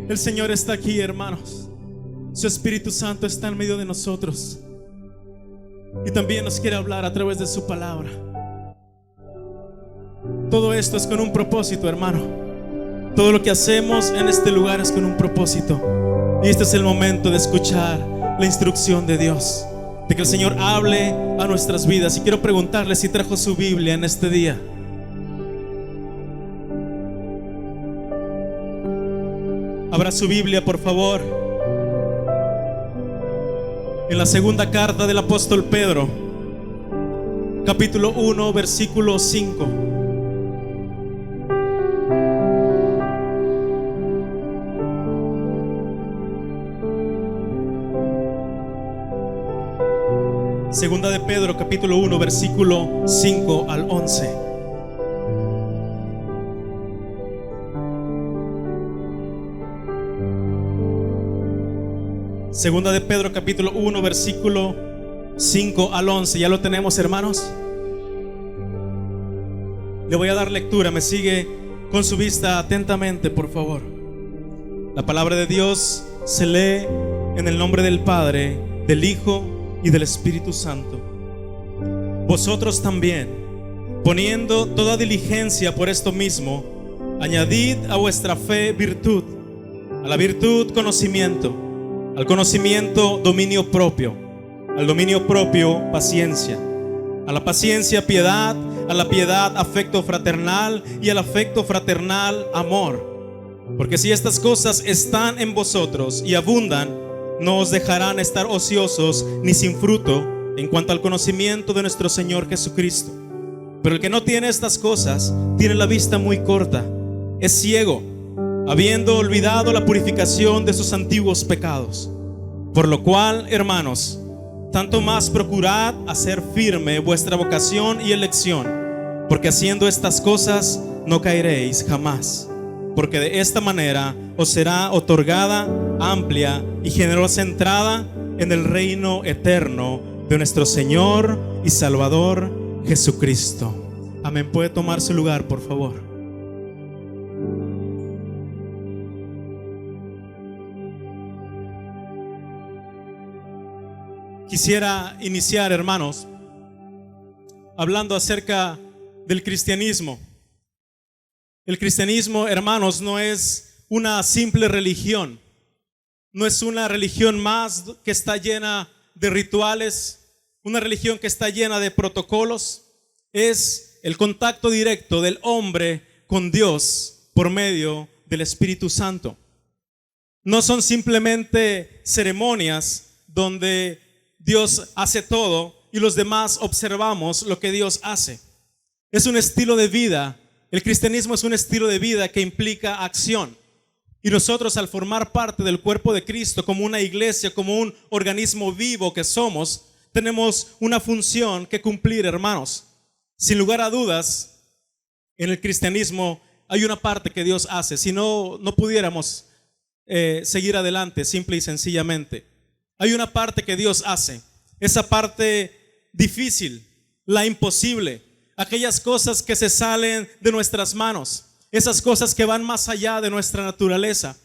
El Señor está aquí, hermanos. Su Espíritu Santo está en medio de nosotros y también nos quiere hablar a través de su palabra. Todo esto es con un propósito, hermano. Todo lo que hacemos en este lugar es con un propósito. Y este es el momento de escuchar la instrucción de Dios, de que el Señor hable a nuestras vidas. Y quiero preguntarle si trajo su Biblia en este día. Abra su Biblia, por favor, en la segunda carta del apóstol Pedro, capítulo 1, versículo 5. Segunda de Pedro, capítulo 1, versículo 5 al 11. Segunda de Pedro, capítulo 1, versículo 5 al 11. ¿Ya lo tenemos, hermanos? Le voy a dar lectura. Me sigue con su vista atentamente, por favor. La palabra de Dios se lee en el nombre del Padre, del Hijo y del Espíritu Santo. Vosotros también, poniendo toda diligencia por esto mismo, añadid a vuestra fe virtud, a la virtud conocimiento, al conocimiento dominio propio, al dominio propio paciencia, a la paciencia piedad, a la piedad afecto fraternal y al afecto fraternal amor. Porque si estas cosas están en vosotros y abundan, no os dejarán estar ociosos ni sin fruto en cuanto al conocimiento de nuestro Señor Jesucristo. Pero el que no tiene estas cosas tiene la vista muy corta, es ciego, habiendo olvidado la purificación de sus antiguos pecados. Por lo cual, hermanos, tanto más procurad hacer firme vuestra vocación y elección, porque haciendo estas cosas no caeréis jamás. Porque de esta manera os será otorgada amplia y generosa entrada en el reino eterno de nuestro Señor y Salvador Jesucristo. Amén. Puede tomar su lugar, por favor. Quisiera iniciar, hermanos, hablando acerca del cristianismo. El cristianismo, hermanos, no es una simple religión. No es una religión más que está llena de rituales, una religión que está llena de protocolos. Es el contacto directo del hombre con Dios por medio del Espíritu Santo. No son simplemente ceremonias donde Dios hace todo y los demás observamos lo que Dios hace. Es un estilo de vida. El cristianismo es un estilo de vida que implica acción. Y nosotros, al formar parte del cuerpo de Cristo, como una iglesia, como un organismo vivo que somos, tenemos una función que cumplir, hermanos. Sin lugar a dudas, en el cristianismo hay una parte que Dios hace. Si no, no pudiéramos seguir adelante, simple y sencillamente. Hay una parte que Dios hace. Esa parte difícil, la imposible. Aquellas cosas que se salen de nuestras manos, esas cosas que van más allá de nuestra naturaleza,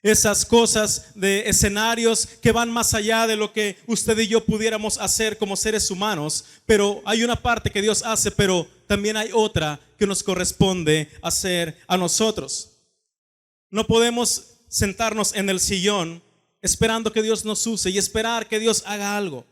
esas cosas de escenarios que van más allá de lo que usted y yo pudiéramos hacer como seres humanos. Pero hay una parte que Dios hace, pero también hay otra que nos corresponde hacer a nosotros. No podemos sentarnos en el sillón esperando que Dios nos use y esperar que Dios haga algo.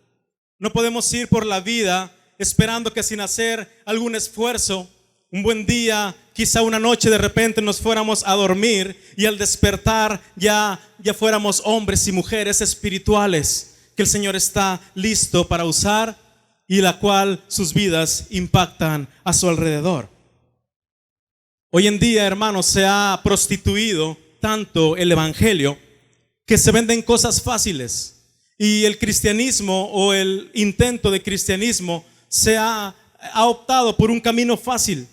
No podemos ir por la vida esperando que sin hacer algún esfuerzo, un buen día, quizá una noche de repente nos fuéramos a dormir y al despertar ya fuéramos hombres y mujeres espirituales que el Señor está listo para usar y la cual sus vidas impactan a su alrededor. Hoy en día, hermanos, se ha prostituido tanto el evangelio que se venden cosas fáciles, y el cristianismo o el intento de cristianismo ha optado por un camino fácil,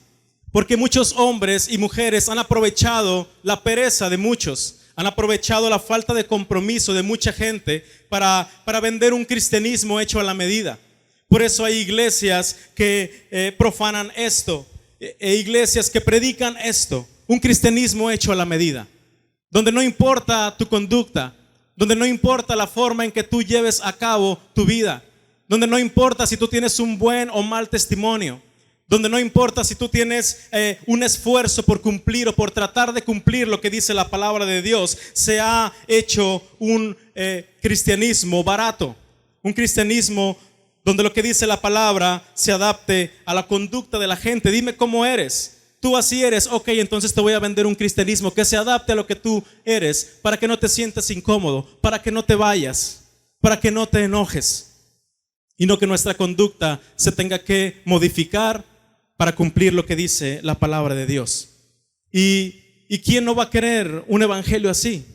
porque muchos hombres y mujeres han aprovechado la pereza de muchos, han aprovechado la falta de compromiso de mucha gente para vender un cristianismo hecho a la medida. Por eso hay iglesias que profanan esto, iglesias que predican esto, un cristianismo hecho a la medida, donde no importa tu conducta, donde no importa la forma en que tú lleves a cabo tu vida, donde no importa si tú tienes un buen o mal testimonio, donde no importa si tú tienes un esfuerzo por cumplir o por tratar de cumplir lo que dice la palabra de Dios. Se ha hecho un cristianismo barato, un cristianismo donde lo que dice la palabra se adapte a la conducta de la gente. Dime cómo eres. Tú así eres, ok, entonces te voy a vender un cristianismo que se adapte a lo que tú eres, para que no te sientas incómodo, para que no te vayas, para que no te enojes, y no que nuestra conducta se tenga que modificar para cumplir lo que dice la palabra de Dios. ¿Y quién no va a querer un evangelio así?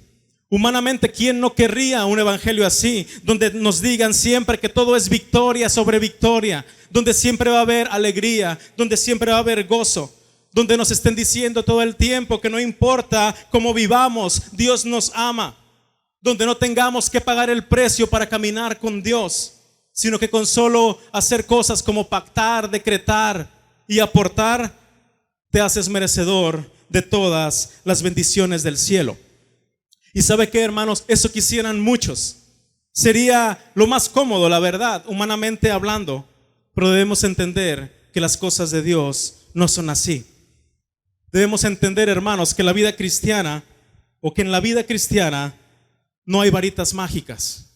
Humanamente, ¿quién no querría un evangelio así? Donde nos digan siempre que todo es victoria sobre victoria, donde siempre va a haber alegría, donde siempre va a haber gozo, donde nos estén diciendo todo el tiempo que no importa cómo vivamos, Dios nos ama, donde no tengamos que pagar el precio para caminar con Dios, sino que con solo hacer cosas como pactar, decretar y aportar, te haces merecedor de todas las bendiciones del cielo. Y ¿sabe qué, hermanos? Eso quisieran muchos. Sería lo más cómodo, la verdad, humanamente hablando, pero debemos entender que las cosas de Dios no son así. Debemos entender, hermanos, que la vida cristiana, o que en la vida cristiana no hay varitas mágicas.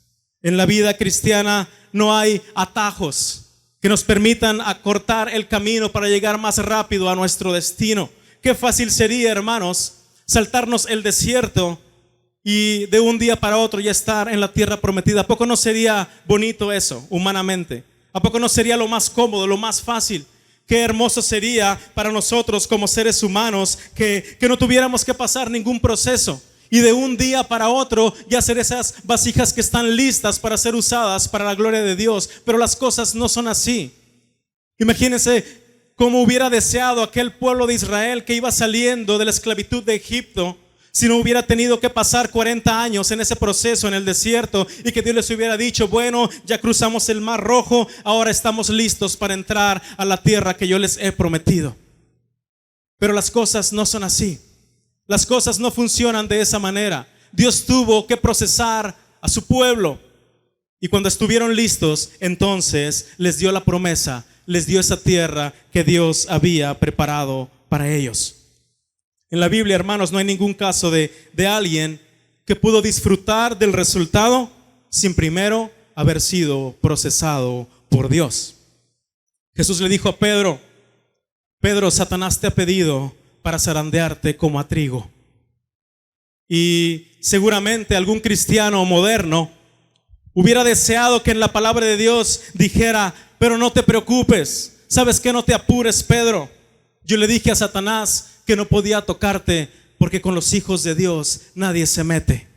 En la vida cristiana no hay atajos que nos permitan acortar el camino para llegar más rápido a nuestro destino. Qué fácil sería, hermanos, saltarnos el desierto y de un día para otro ya estar en la tierra prometida. ¿A poco no sería bonito eso, humanamente? ¿A poco no sería lo más cómodo, lo más fácil? Qué hermoso sería para nosotros como seres humanos que no tuviéramos que pasar ningún proceso y de un día para otro ya ser esas vasijas que están listas para ser usadas para la gloria de Dios. Pero las cosas no son así. Imagínense cómo hubiera deseado aquel pueblo de Israel que iba saliendo de la esclavitud de Egipto, si no hubiera tenido que pasar 40 años en ese proceso en el desierto y que Dios les hubiera dicho: bueno, ya cruzamos el Mar Rojo, ahora estamos listos para entrar a la tierra que yo les he prometido. Pero las cosas no son así. Las cosas no funcionan de esa manera. Dios tuvo que procesar a su pueblo, y cuando estuvieron listos, entonces les dio la promesa, les dio esa tierra que Dios había preparado para ellos. En la Biblia, hermanos, no hay ningún caso de alguien que pudo disfrutar del resultado sin primero haber sido procesado por Dios. Jesús le dijo a Pedro: Pedro, Satanás te ha pedido para zarandearte como a trigo. Y seguramente algún cristiano moderno hubiera deseado que en la palabra de Dios dijera: pero no te preocupes, ¿sabes qué? No te apures, Pedro. Yo le dije a Satanás que no podía tocarte, porque con los hijos de Dios nadie se mete.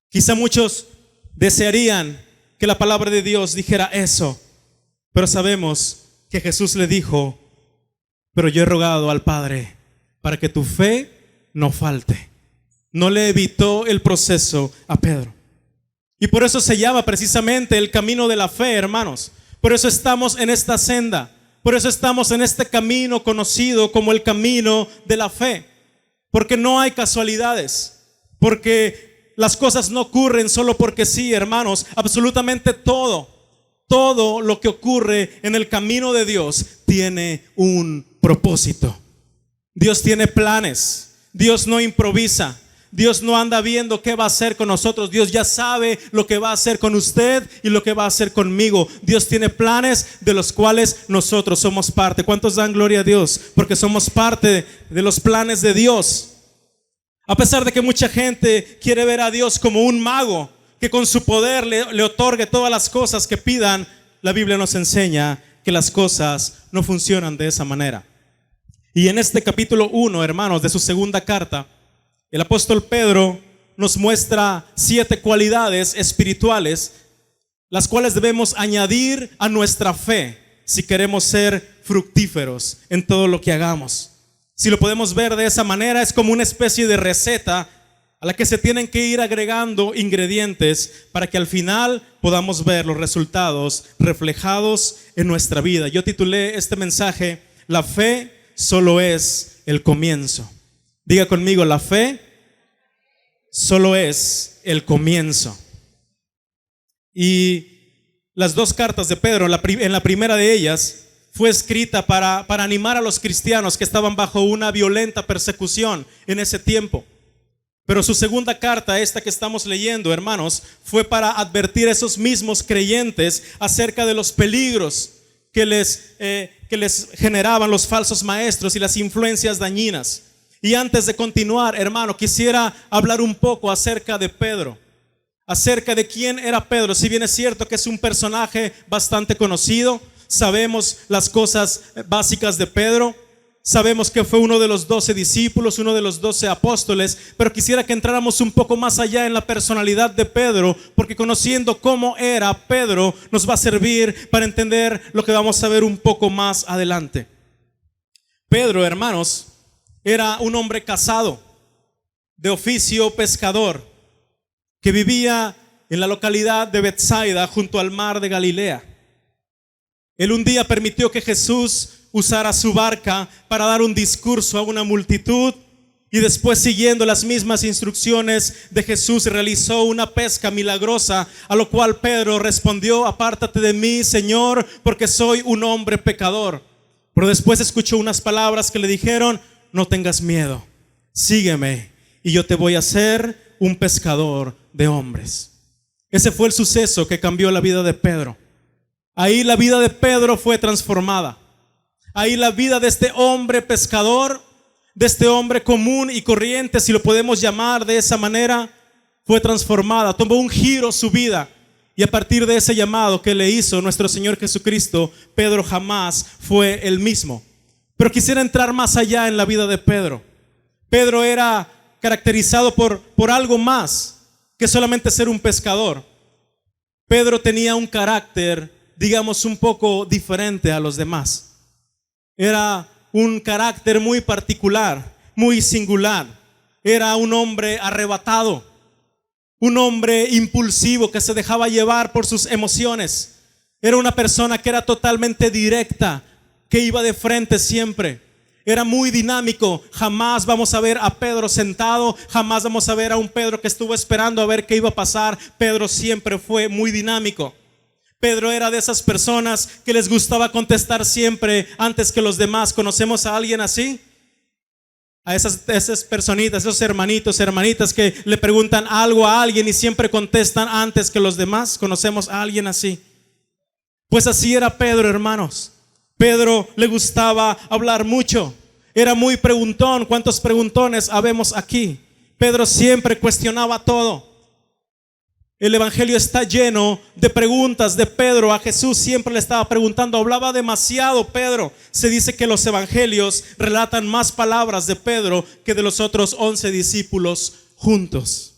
Quizá muchos desearían que la palabra de Dios dijera eso, pero sabemos que Jesús le dijo: pero yo he rogado al Padre para que tu fe no falte. No le evitó el proceso a Pedro. Y por eso se llama precisamente el camino de la fe, hermanos. Por eso estamos en esta senda. Por eso estamos en este camino conocido como el camino de la fe. Porque no hay casualidades. Porque las cosas no ocurren solo porque sí, hermanos. Absolutamente todo lo que ocurre en el camino de Dios tiene un propósito. Dios tiene planes. Dios no improvisa. Dios no anda viendo qué va a hacer con nosotros. Dios ya sabe lo que va a hacer con usted y lo que va a hacer conmigo. Dios tiene planes de los cuales nosotros somos parte. ¿Cuántos dan gloria a Dios? Porque somos parte de los planes de Dios. A pesar de que mucha gente quiere ver a Dios como un mago que con su poder le otorgue todas las cosas que pidan, la Biblia nos enseña que las cosas no funcionan de esa manera. Y en este capítulo 1, hermanos, de su segunda carta, el apóstol Pedro nos muestra 7 cualidades espirituales, las cuales debemos añadir a nuestra fe si queremos ser fructíferos en todo lo que hagamos. Si lo podemos ver de esa manera, es como una especie de receta a la que se tienen que ir agregando ingredientes para que al final podamos ver los resultados reflejados en nuestra vida. Yo titulé este mensaje: la fe solo es el comienzo. Diga conmigo: la fe solo es el comienzo. Y las dos cartas de Pedro, en la primera de ellas, fue escrita para animar a los cristianos que estaban bajo una violenta persecución en ese tiempo. Pero su segunda carta, esta que estamos leyendo, hermanos, fue para advertir a esos mismos creyentes acerca de los peligros que les generaban los falsos maestros y las influencias dañinas. Y antes de continuar, hermano, quisiera hablar un poco acerca de Pedro, acerca de quién era Pedro. Si bien es cierto que es un personaje bastante conocido, sabemos las cosas básicas de Pedro. Sabemos que fue uno de los 12 discípulos, uno de los 12 apóstoles, pero quisiera que entráramos un poco más allá en la personalidad de Pedro, porque conociendo cómo era Pedro nos va a servir para entender lo que vamos a ver un poco más adelante. Pedro, hermanos, era un hombre casado, de oficio pescador, que vivía en la localidad de Betsaida, junto al mar de Galilea. Él un día permitió que Jesús usara su barca para dar un discurso a una multitud, y después, siguiendo las mismas instrucciones de Jesús, realizó una pesca milagrosa, a lo cual Pedro respondió: apártate de mí, Señor, porque soy un hombre pecador. Pero después escuchó unas palabras que le dijeron: no tengas miedo, sígueme y yo te voy a hacer un pescador de hombres. Ese fue el suceso que cambió la vida de Pedro. Ahí la vida de Pedro fue transformada. Ahí la vida de este hombre pescador, de este hombre común y corriente, si lo podemos llamar de esa manera, fue transformada. Tomó un giro su vida, y a partir de ese llamado que le hizo nuestro Señor Jesucristo, Pedro jamás fue el mismo. Pero quisiera entrar más allá en la vida de Pedro. Pedro era caracterizado por algo más que solamente ser un pescador. Pedro tenía un carácter, digamos, un poco diferente a los demás. Era un carácter muy particular, muy singular. Era un hombre arrebatado, un hombre impulsivo que se dejaba llevar por sus emociones. Era una persona que era totalmente directa, que iba de frente siempre. Era muy dinámico. Jamás vamos a ver a Pedro sentado, jamás vamos a ver a un Pedro que estuvo esperando a ver qué iba a pasar. Pedro siempre fue muy dinámico. Pedro era de esas personas que les gustaba contestar siempre antes que los demás. ¿Conocemos a alguien así? A esas personitas, esos hermanitos, hermanitas que le preguntan algo a alguien y siempre contestan antes que los demás. ¿Conocemos a alguien así? Pues así era Pedro, hermanos. Pedro le gustaba hablar mucho. Era muy preguntón. ¿Cuántos preguntones habemos aquí? Pedro siempre cuestionaba todo. El evangelio está lleno de preguntas de Pedro. A Jesús siempre le estaba preguntando. Hablaba demasiado Pedro. Se dice que los evangelios relatan más palabras de Pedro que de los otros 11 discípulos juntos.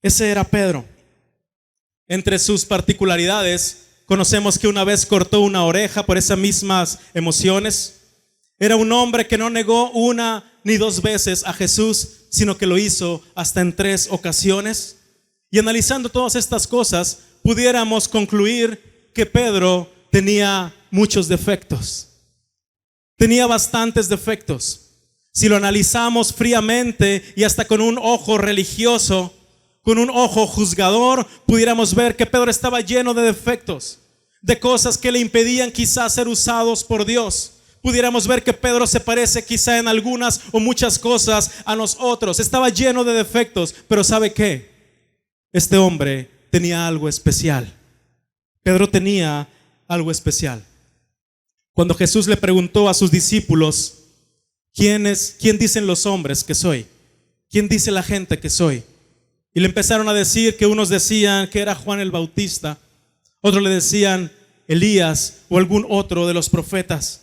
Ese era Pedro. Entre sus particularidades, conocemos que una vez cortó una oreja por esas mismas emociones. Era un hombre que no negó una ni dos veces a Jesús, sino que lo hizo hasta en 3 ocasiones. Y analizando todas estas cosas, pudiéramos concluir que Pedro tenía muchos defectos. Tenía bastantes defectos. Si lo analizamos fríamente y hasta con un ojo religioso, con un ojo juzgador, pudiéramos ver que Pedro estaba lleno de defectos, de cosas que le impedían quizás ser usados por Dios. Pudiéramos ver que Pedro se parece quizá en algunas o muchas cosas a nosotros. Estaba lleno de defectos, pero ¿sabe qué? Este hombre tenía algo especial. Pedro tenía algo especial. Cuando Jesús le preguntó a sus discípulos: ¿quién dicen los hombres que soy? ¿Quién dice la gente que soy? Y le empezaron a decir que unos decían que era Juan el Bautista, otros le decían Elías o algún otro de los profetas.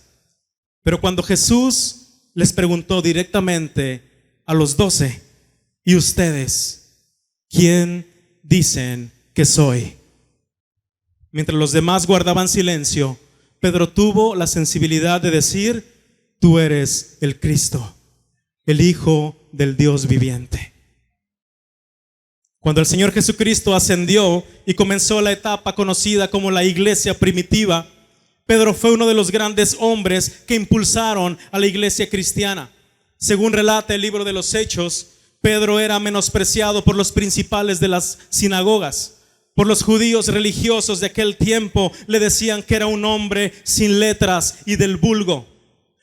Pero cuando Jesús les preguntó directamente a los 12: ¿y ustedes quién dicen que soy? Mientras los demás guardaban silencio, Pedro tuvo la sensibilidad de decir: tú eres el Cristo, el Hijo del Dios viviente. Cuando el Señor Jesucristo ascendió y comenzó la etapa conocida como la iglesia primitiva, Pedro fue uno de los grandes hombres que impulsaron a la iglesia cristiana. Según relata el libro de los Hechos, Pedro era menospreciado por los principales de las sinagogas. Por los judíos religiosos de aquel tiempo le decían que era un hombre sin letras y del vulgo.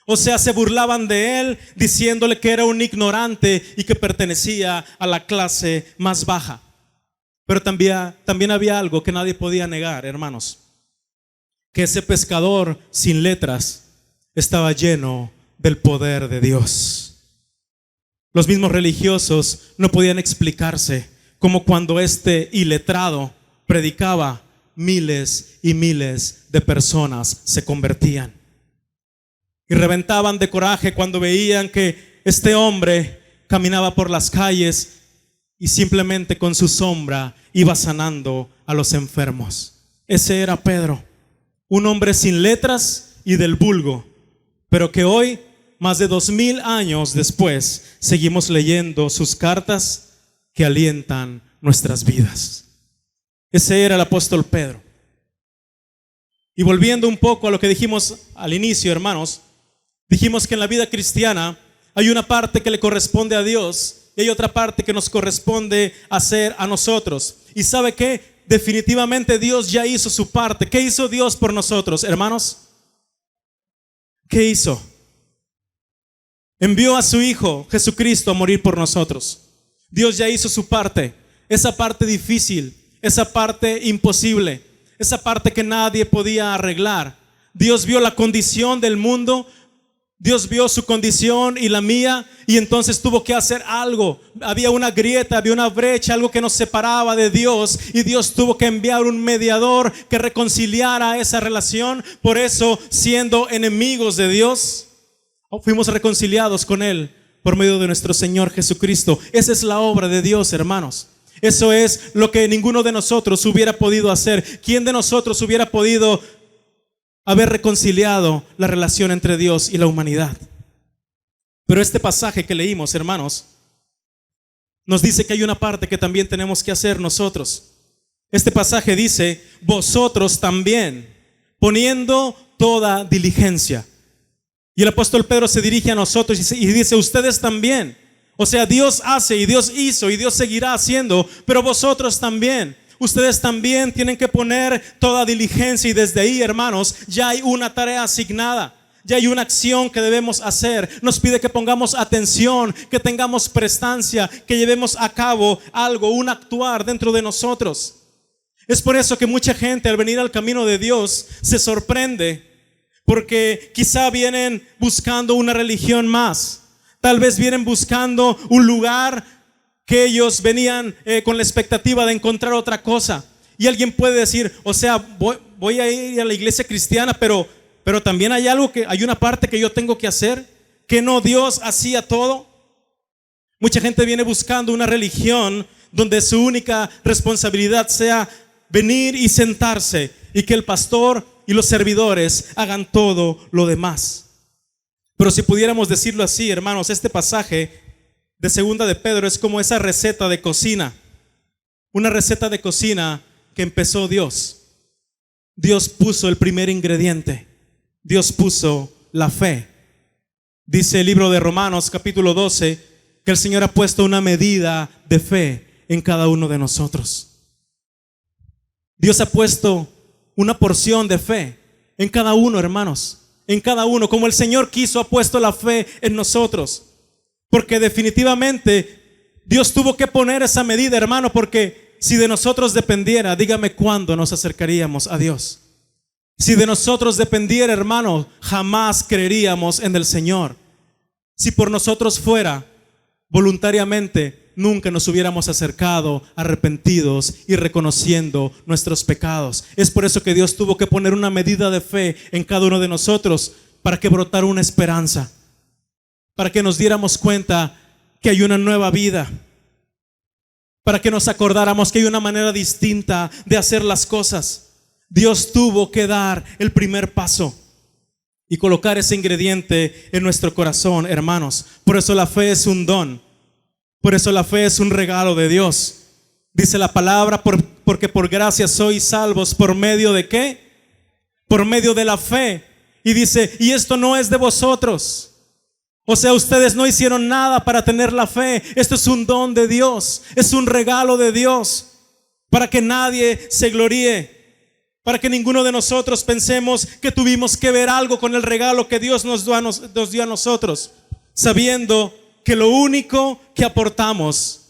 O sea, se burlaban de él diciéndole que era un ignorante y que pertenecía a la clase más baja. Pero también había algo que nadie podía negar, hermanos, que ese pescador sin letras estaba lleno del poder de Dios. Los mismos religiosos no podían explicarse cómo cuando este iletrado predicaba, miles y miles de personas se convertían. Y reventaban de coraje cuando veían que este hombre caminaba por las calles y simplemente con su sombra iba sanando a los enfermos. Ese era Pedro, un hombre sin letras y del vulgo, pero que hoy, más de 2000 años después, seguimos leyendo sus cartas que alientan nuestras vidas. Ese era el apóstol Pedro. Y volviendo un poco a lo que dijimos al inicio, hermanos, dijimos que en la vida cristiana hay una parte que le corresponde a Dios y hay otra parte que nos corresponde hacer a nosotros. ¿Y sabe qué? Definitivamente Dios ya hizo su parte. ¿Qué hizo Dios por nosotros, hermanos? ¿Qué hizo? Envió a su Hijo Jesucristo a morir por nosotros. Dios ya hizo su parte. Esa parte difícil, esa parte imposible, esa parte que nadie podía arreglar. Dios vio la condición del mundo, Dios vio su condición y la mía, y entonces tuvo que hacer algo. Había una grieta, había una brecha, algo que nos separaba de Dios, y Dios tuvo que enviar un mediador que reconciliara esa relación. Por eso, siendo enemigos de Dios, fuimos reconciliados con Él por medio de nuestro Señor Jesucristo. Esa es la obra de Dios, hermanos. Eso es lo que ninguno de nosotros hubiera podido hacer. ¿Quién de nosotros hubiera podido haber reconciliado la relación entre Dios y la humanidad? Pero este pasaje que leímos, hermanos, nos dice que hay una parte que también tenemos que hacer nosotros. Este pasaje dice: vosotros también, poniendo toda diligencia. Y el apóstol Pedro se dirige a nosotros y dice: ustedes también. O sea, Dios hace y Dios hizo y Dios seguirá haciendo, pero vosotros también. Ustedes también tienen que poner toda diligencia, y desde ahí, hermanos, ya hay una tarea asignada, ya hay una acción que debemos hacer. Nos pide que pongamos atención, que tengamos prestancia, que llevemos a cabo algo, un actuar dentro de nosotros. Es por eso que mucha gente al venir al camino de Dios se sorprende, porque quizá vienen buscando una religión más. Tal vez vienen buscando un lugar que ellos venían con la expectativa de encontrar otra cosa. Y alguien puede decir: o sea, voy a ir a la iglesia cristiana, pero también hay algo hay una parte que yo tengo que hacer, que no Dios hacía todo. Mucha gente viene buscando una religión donde su única responsabilidad sea venir y sentarse, y que el pastor y los servidores hagan todo lo demás. Pero si pudiéramos decirlo así, hermanos, este pasaje de segunda de Pedro es como esa receta de cocina. Una receta de cocina que empezó Dios. Dios puso el primer ingrediente. Dios puso la fe. Dice el libro de Romanos capítulo 12 que el Señor ha puesto una medida de fe en cada uno de nosotros. Dios ha puesto una porción de fe en cada uno, hermanos. En cada uno, como el Señor quiso, ha puesto la fe en nosotros. Porque definitivamente Dios tuvo que poner esa medida, hermano, porque si de nosotros dependiera, dígame cuándo nos acercaríamos a Dios. Si de nosotros dependiera, hermano, jamás creeríamos en el Señor. Si por nosotros fuera, voluntariamente, nunca nos hubiéramos acercado arrepentidos y reconociendo nuestros pecados. Es por eso que Dios tuvo que poner una medida de fe en cada uno de nosotros, para que brotara una esperanza, para que nos diéramos cuenta que hay una nueva vida, para que nos acordáramos que hay una manera distinta de hacer las cosas. Dios tuvo que dar el primer paso y colocar ese ingrediente en nuestro corazón, hermanos. Por eso la fe es un don. Por eso la fe es un regalo de Dios. Dice la palabra: porque por gracia sois salvos. ¿Por medio de qué? Por medio de la fe. Y dice: y esto no es de vosotros. O sea, ustedes no hicieron nada para tener la fe. Esto es un don de Dios, es un regalo de Dios, para que nadie se gloríe, para que ninguno de nosotros pensemos que tuvimos que ver algo con el regalo que Dios nos dio a nosotros, sabiendo que lo único que aportamos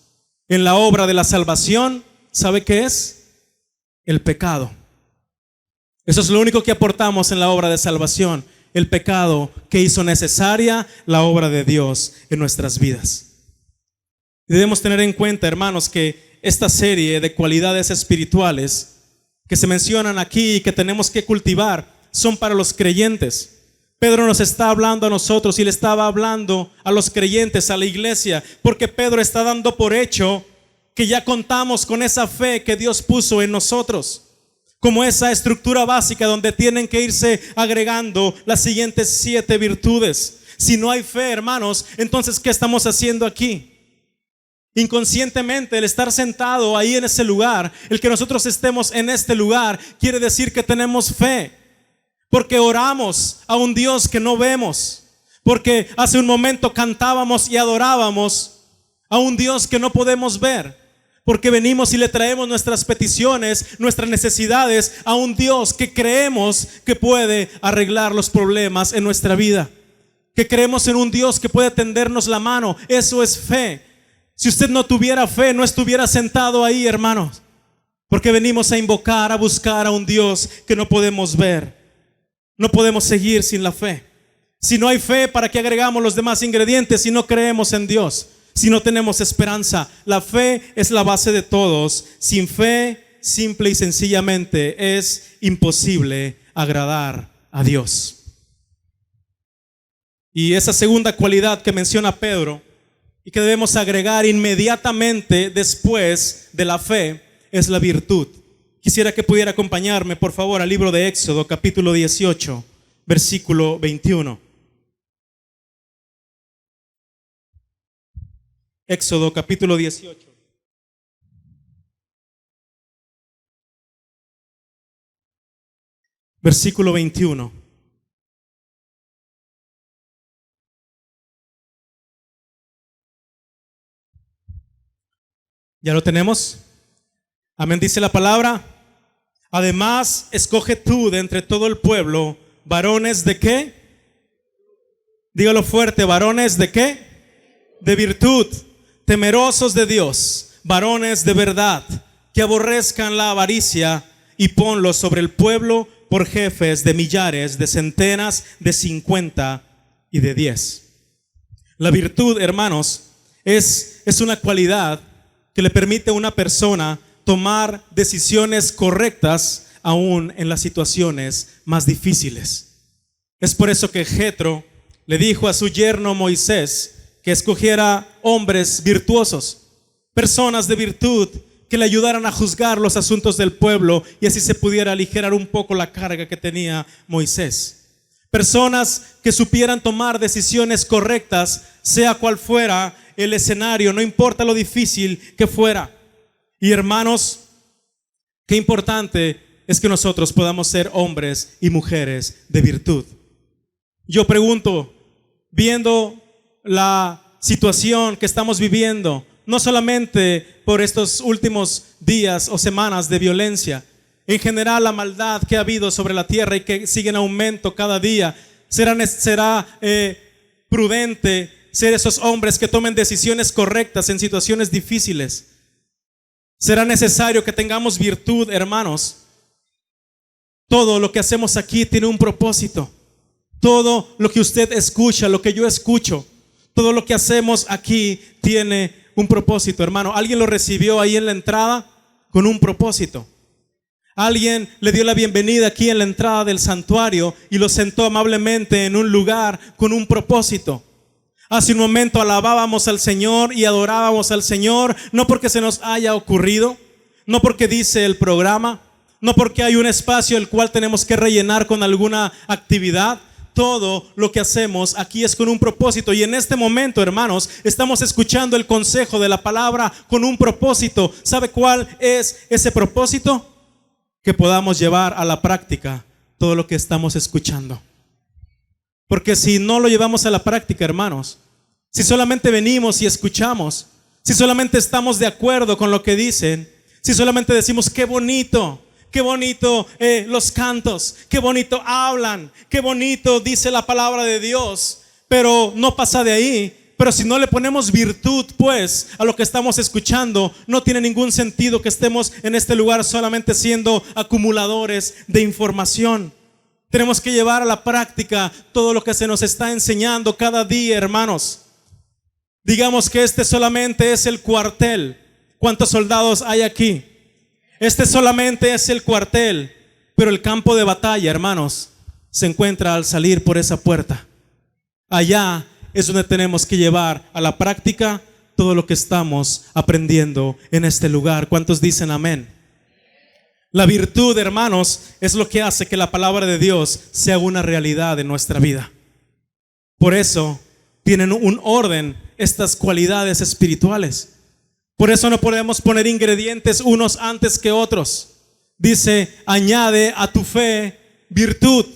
en la obra de la salvación, ¿sabe qué es? El pecado. Eso es lo único que aportamos en la obra de salvación, el pecado que hizo necesaria la obra de Dios en nuestras vidas. Debemos tener en cuenta, hermanos, que esta serie de cualidades espirituales que se mencionan aquí y que tenemos que cultivar son para los creyentes. Pedro nos está hablando a nosotros y le estaba hablando a los creyentes, a la iglesia, porque Pedro está dando por hecho que ya contamos con esa fe que Dios puso en nosotros, como esa estructura básica donde tienen que irse agregando las siguientes 7 virtudes. Si no hay fe, hermanos, entonces ¿qué estamos haciendo aquí? Inconscientemente, el estar sentado ahí en ese lugar, el que nosotros estemos en este lugar, quiere decir que tenemos fe, porque oramos a un Dios que no vemos, porque hace un momento cantábamos y adorábamos a un Dios que no podemos ver, porque venimos y le traemos nuestras peticiones, nuestras necesidades a un Dios que creemos que puede arreglar los problemas en nuestra vida, que creemos en un Dios que puede tendernos la mano. Eso es fe. Si usted no tuviera fe, no estuviera sentado ahí, hermanos, porque venimos a invocar, a buscar a un Dios que no podemos ver. No podemos seguir sin la fe. Si no hay fe, ¿para qué agregamos los demás ingredientes si no creemos en Dios? Si no tenemos esperanza. La fe es la base de todos. Sin fe, simple y sencillamente, es imposible agradar a Dios. Y esa segunda cualidad que menciona Pedro y que debemos agregar inmediatamente después de la fe es la virtud. Quisiera que pudiera acompañarme, por favor, al libro de Éxodo, capítulo 18, versículo 21. Éxodo, capítulo 18. Versículo 21. ¿Ya lo tenemos? Amén, dice la palabra. Además, escoge tú de entre todo el pueblo varones de ¿qué? Dígalo fuerte, varones de ¿qué? De virtud, temerosos de Dios, varones de verdad, que aborrezcan la avaricia, y ponlos sobre el pueblo por jefes de millares, de centenas, de 50 y de 10. La virtud, hermanos, es una cualidad que le permite a una persona tomar decisiones correctas aún en las situaciones más difíciles. Es por eso que Jetro le dijo a su yerno Moisés que escogiera hombres virtuosos, personas de virtud que le ayudaran a juzgar los asuntos del pueblo y así se pudiera aligerar un poco la carga que tenía Moisés. Personas que supieran tomar decisiones correctas, sea cual fuera el escenario, no importa lo difícil que fuera. Y hermanos, qué importante es que nosotros podamos ser hombres y mujeres de virtud. Yo pregunto, viendo la situación que estamos viviendo, no solamente por estos últimos días o semanas de violencia, en general la maldad que ha habido sobre la tierra y que sigue en aumento cada día, será prudente ser esos hombres que tomen decisiones correctas en situaciones difíciles. Será necesario que tengamos virtud, hermanos. Todo lo que hacemos aquí tiene un propósito. Todo lo que usted escucha, lo que yo escucho, todo lo que hacemos aquí tiene un propósito, hermano. Alguien lo recibió ahí en la entrada con un propósito. Alguien le dio la bienvenida aquí en la entrada del santuario y lo sentó amablemente en un lugar con un propósito. Hace un momento alabábamos al Señor y adorábamos al Señor, no porque se nos haya ocurrido, no porque dice el programa, no porque hay un espacio el cual tenemos que rellenar con alguna actividad. Todo lo que hacemos aquí es con un propósito. Y en este momento, hermanos, estamos escuchando el consejo de la palabra con un propósito. ¿Sabe cuál es ese propósito? Que podamos llevar a la práctica todo lo que estamos escuchando. Porque si no lo llevamos a la práctica, hermanos, si solamente venimos y escuchamos, si solamente estamos de acuerdo con lo que dicen, si solamente decimos qué bonito los cantos, qué bonito hablan, qué bonito dice la palabra de Dios, pero no pasa de ahí. Pero si no le ponemos virtud pues a lo que estamos escuchando, no tiene ningún sentido que estemos en este lugar solamente siendo acumuladores de información. Tenemos que llevar a la práctica todo lo que se nos está enseñando cada día, hermanos. Digamos que este solamente es el cuartel. ¿Cuántos soldados hay aquí? Este solamente es el cuartel, pero el campo de batalla, hermanos, se encuentra al salir por esa puerta. Allá es donde tenemos que llevar a la práctica todo lo que estamos aprendiendo en este lugar. ¿Cuántos dicen amén? La virtud, hermanos, es lo que hace que la palabra de Dios sea una realidad en nuestra vida. Por eso tienen un orden estas cualidades espirituales. Por eso no podemos poner ingredientes unos antes que otros. Dice, añade a tu fe virtud.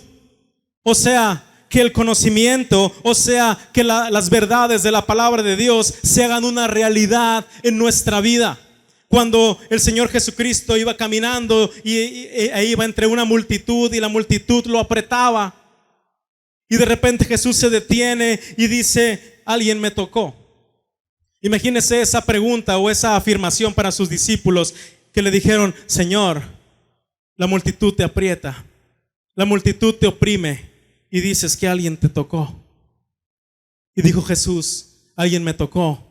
O sea, que el conocimiento, o sea, que las verdades de la palabra de Dios se hagan una realidad en nuestra vida. Cuando el Señor Jesucristo iba caminando y iba entre una multitud y la multitud lo apretaba, y de repente Jesús se detiene y dice, alguien me tocó. Imagínese esa pregunta o esa afirmación para sus discípulos que le dijeron, Señor, la multitud te aprieta, la multitud te oprime y dices que alguien te tocó. Y dijo Jesús, alguien me tocó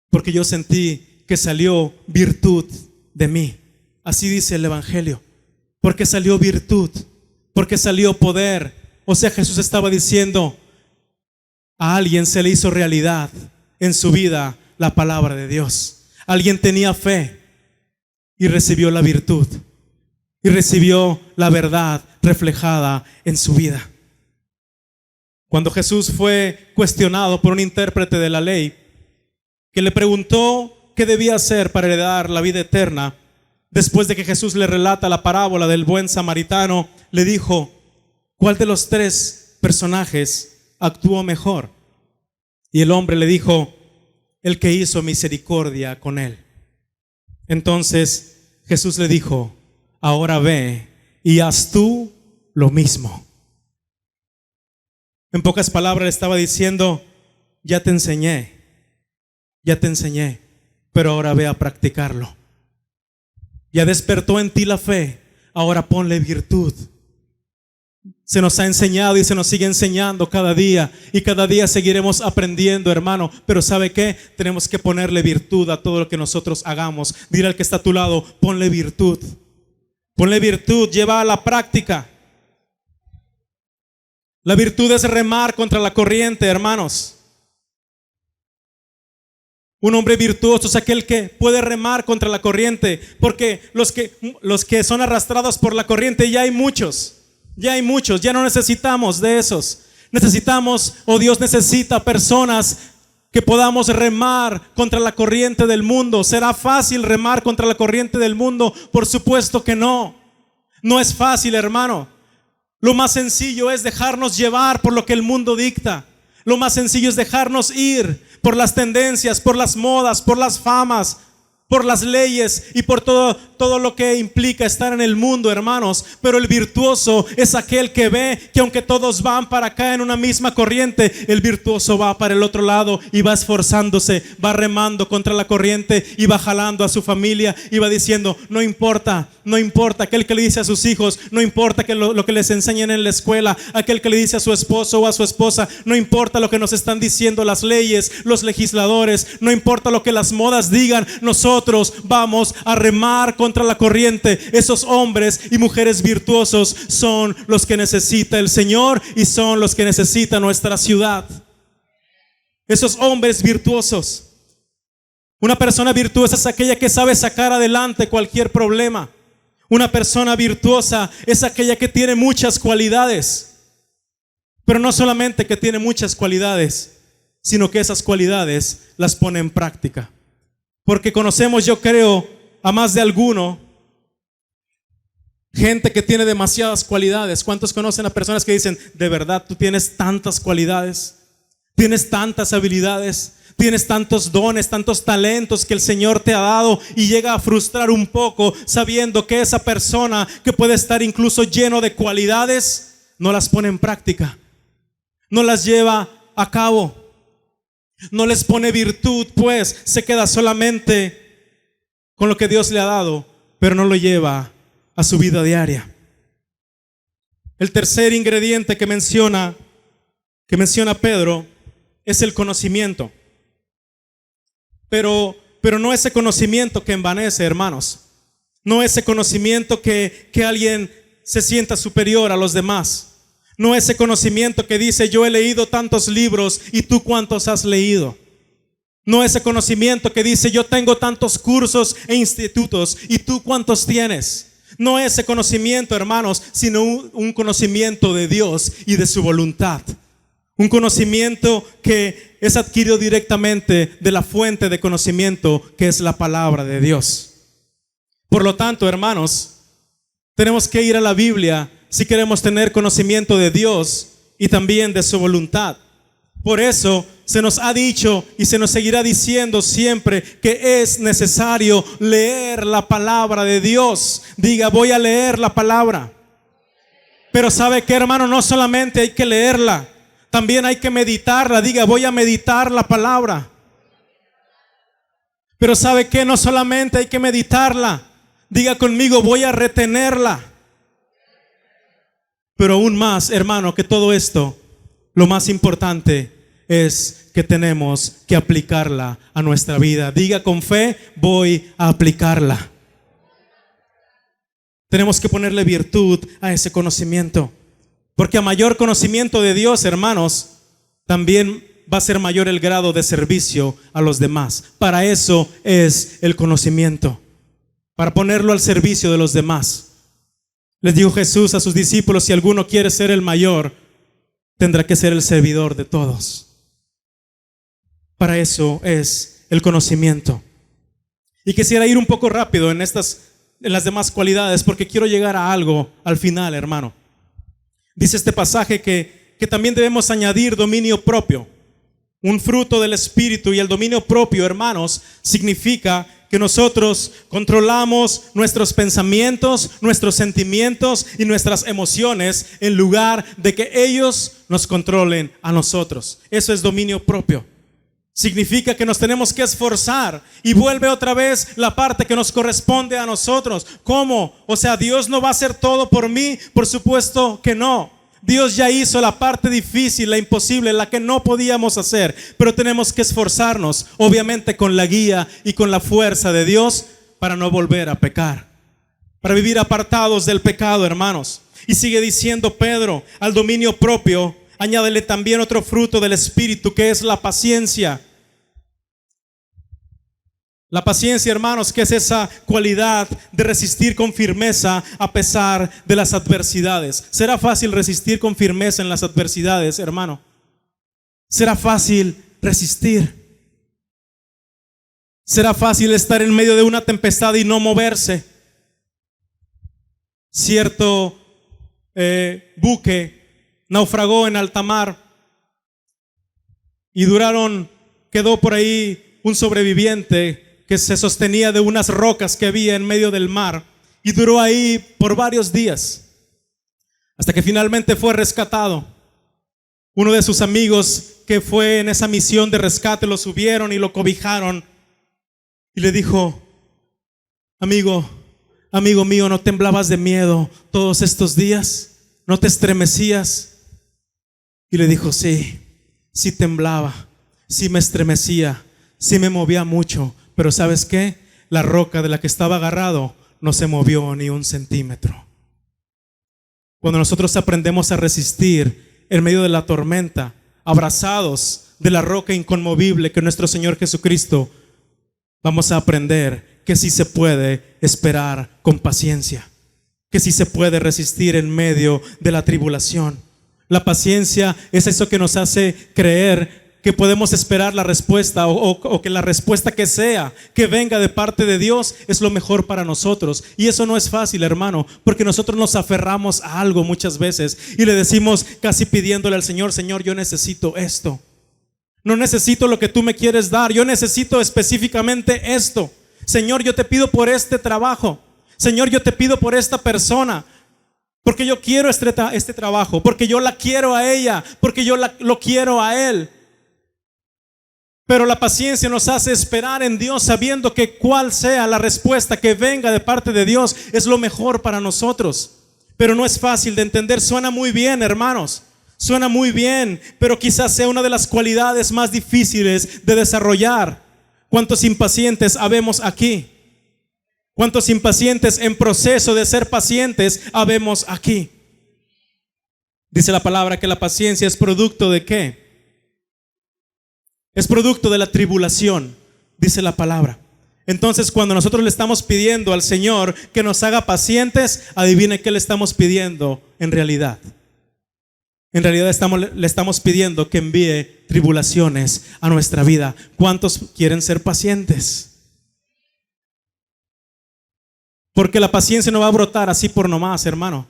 porque yo sentí que salió virtud de mí. Así dice el Evangelio, porque salió virtud, porque salió poder. O sea, Jesús estaba diciendo, a alguien se le hizo realidad en su vida la palabra de Dios. Alguien tenía fe y recibió la virtud y recibió la verdad reflejada en su vida. Cuando Jesús fue cuestionado por un intérprete de la ley que le preguntó qué debía hacer para heredar la vida eterna, después de que Jesús le relata la parábola del buen samaritano, le dijo, ¿cuál de los tres personajes actuó mejor? Y el hombre le dijo, el que hizo misericordia con él. Entonces Jesús le dijo, ahora ve y haz tú lo mismo. En pocas palabras le estaba diciendo, ya te enseñé, pero ahora ve a practicarlo. Ya despertó en ti la fe, ahora ponle virtud. Se nos ha enseñado y se nos sigue enseñando cada día, y cada día seguiremos aprendiendo, hermano. Pero ¿sabe qué? Tenemos que ponerle virtud a todo lo que nosotros hagamos. Dile al que está a tu lado, ponle virtud. Ponle virtud, lleva a la práctica. La virtud es remar contra la corriente, hermanos. Un hombre virtuoso es aquel que puede remar contra la corriente, porque los que son arrastrados por la corriente ya hay muchos. Ya no necesitamos de esos. Necesitamos, Dios necesita personas que podamos remar contra la corriente del mundo. ¿Será fácil remar contra la corriente del mundo? Por supuesto que no. No es fácil, hermano. Lo más sencillo es dejarnos llevar por lo que el mundo dicta. Lo más sencillo es dejarnos ir por las tendencias, por las modas, por las famas, por las leyes y por todo lo que implica estar en el mundo, hermanos. Pero el virtuoso es aquel que ve que aunque todos van para acá en una misma corriente, el virtuoso va para el otro lado y va esforzándose, va remando contra la corriente y va jalando a su familia y va diciendo, no importa. Aquel que le dice a sus hijos, no importa que lo que les enseñen en la escuela, aquel que le dice a su esposo o a su esposa, no importa lo que nos están diciendo las leyes, los legisladores, no importa lo que las modas digan, nosotros vamos a remar contra la corriente. Esos hombres y mujeres virtuosos son los que necesita el Señor y son los que necesita nuestra ciudad. Esos hombres virtuosos. Una persona virtuosa es aquella que sabe sacar adelante cualquier problema. Una persona virtuosa es aquella que tiene muchas cualidades, pero no solamente que tiene muchas cualidades, sino que esas cualidades las pone en práctica. Porque conocemos, yo creo, a más de alguno Gente que tiene demasiadas cualidades. ¿Cuántos conocen a personas que dicen, de verdad tú tienes tantas cualidades, tienes tantas habilidades, tienes tantos dones, tantos talentos que el Señor te ha dado, y llega a frustrar un poco sabiendo que esa persona que puede estar incluso lleno de cualidades no las pone en práctica, no las lleva a cabo, no les pone virtud, pues se queda solamente con lo que Dios le ha dado, pero no lo lleva a su vida diaria. El tercer ingrediente que menciona Pedro es el conocimiento. Pero no ese conocimiento que envanece, hermanos. No ese conocimiento que alguien se sienta superior a los demás. No ese conocimiento que dice, yo he leído tantos libros y tú cuántos has leído. No ese conocimiento que dice, yo tengo tantos cursos e institutos y tú cuántos tienes. No ese conocimiento, hermanos, sino un conocimiento de Dios y de su voluntad. Un conocimiento que es adquirido directamente de la fuente de conocimiento que es la palabra de Dios. Por lo tanto, hermanos, tenemos que ir a la Biblia si queremos tener conocimiento de Dios y también de su voluntad. Por eso se nos ha dicho y se nos seguirá diciendo siempre que es necesario leer la palabra de Dios. Diga, voy a leer la palabra. Pero ¿sabe qué, hermano? No solamente hay que leerla, también hay que meditarla. Diga, voy a meditar la palabra. Pero ¿sabe qué? No solamente hay que meditarla. Diga conmigo, voy a retenerla. Pero aún más, hermano, que todo esto, lo más importante es que tenemos que aplicarla a nuestra vida. Diga con fe, voy a aplicarla. Tenemos que ponerle virtud a ese conocimiento. Porque a mayor conocimiento de Dios, hermanos, también va a ser mayor el grado de servicio a los demás. Para eso es el conocimiento, para ponerlo al servicio de los demás. Les dijo Jesús a sus discípulos, si alguno quiere ser el mayor, tendrá que ser el servidor de todos. Para eso es el conocimiento. Y quisiera ir un poco rápido en las demás cualidades, porque quiero llegar a algo al final, hermano. Dice este pasaje que también debemos añadir dominio propio, un fruto del Espíritu. Y el dominio propio, hermanos, significa que nosotros controlamos nuestros pensamientos, nuestros sentimientos y nuestras emociones en lugar de que ellos nos controlen a nosotros. Eso es dominio propio. Significa que nos tenemos que esforzar, y vuelve otra vez la parte que nos corresponde a nosotros. ¿Cómo? O sea, Dios no va a hacer todo por mí. Por supuesto que no. Dios ya hizo la parte difícil, la imposible, la que no podíamos hacer, pero tenemos que esforzarnos, obviamente con la guía y con la fuerza de Dios, para no volver a pecar, para vivir apartados del pecado, hermanos. Y sigue diciendo Pedro, al dominio propio añádele también otro fruto del Espíritu, que es la paciencia. La paciencia, hermanos, que es esa cualidad de resistir con firmeza a pesar de las adversidades. ¿Será fácil resistir con firmeza en las adversidades, hermano? ¿Será fácil resistir? ¿Será fácil estar en medio de una tempestad y no moverse? Cierto buque naufragó en alta mar y quedó por ahí un sobreviviente que se sostenía de unas rocas que había en medio del mar, y duró ahí por varios días hasta que finalmente fue rescatado. Uno de sus amigos que fue en esa misión de rescate lo subieron y lo cobijaron y le dijo: amigo mío, ¿no temblabas de miedo todos estos días? ¿No te estremecías? Y le dijo: sí temblaba, sí me estremecía, sí me movía mucho. Pero ¿sabes qué? La roca de la que estaba agarrado no se movió ni un centímetro. Cuando nosotros aprendemos a resistir en medio de la tormenta, abrazados de la roca inconmovible que es nuestro Señor Jesucristo, vamos a aprender que sí se puede esperar con paciencia, que sí se puede resistir en medio de la tribulación. La paciencia es eso que nos hace creer que podemos esperar la respuesta o que la respuesta que sea, que venga de parte de Dios, es lo mejor para nosotros. Y eso no es fácil, hermano, porque nosotros nos aferramos a algo muchas veces y le decimos, casi pidiéndole al Señor, Señor, yo necesito esto. No necesito lo que tú me quieres dar, yo necesito específicamente esto. Señor, yo te pido por este trabajo. Señor, yo te pido por esta persona. Porque yo quiero este trabajo, porque yo la quiero a ella, porque yo lo quiero a él. Pero la paciencia nos hace esperar en Dios, sabiendo que cual sea la respuesta que venga de parte de Dios es lo mejor para nosotros. Pero no es fácil de entender. Suena muy bien, hermanos, suena muy bien, pero quizás sea una de las cualidades más difíciles de desarrollar. ¿Cuántos impacientes habemos aquí? ¿Cuántos impacientes en proceso de ser pacientes habemos aquí? Dice la palabra que la paciencia es producto ¿de qué? Es producto de la tribulación, dice la palabra. Entonces, cuando nosotros le estamos pidiendo al Señor que nos haga pacientes, adivine qué le estamos pidiendo en realidad. En realidad le estamos pidiendo que envíe tribulaciones a nuestra vida. ¿Cuántos quieren ser pacientes? Porque la paciencia no va a brotar así por nomás, hermano.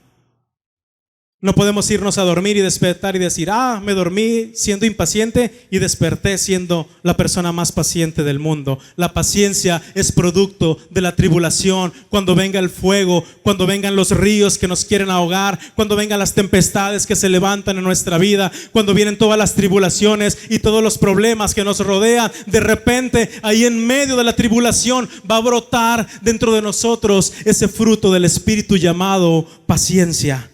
No podemos irnos a dormir y despertar y decir, me dormí siendo impaciente y desperté siendo la persona más paciente del mundo. La paciencia es producto de la tribulación. Cuando venga el fuego, cuando vengan los ríos que nos quieren ahogar, cuando vengan las tempestades que se levantan en nuestra vida, cuando vienen todas las tribulaciones y todos los problemas que nos rodean, de repente ahí en medio de la tribulación va a brotar dentro de nosotros ese fruto del Espíritu llamado paciencia.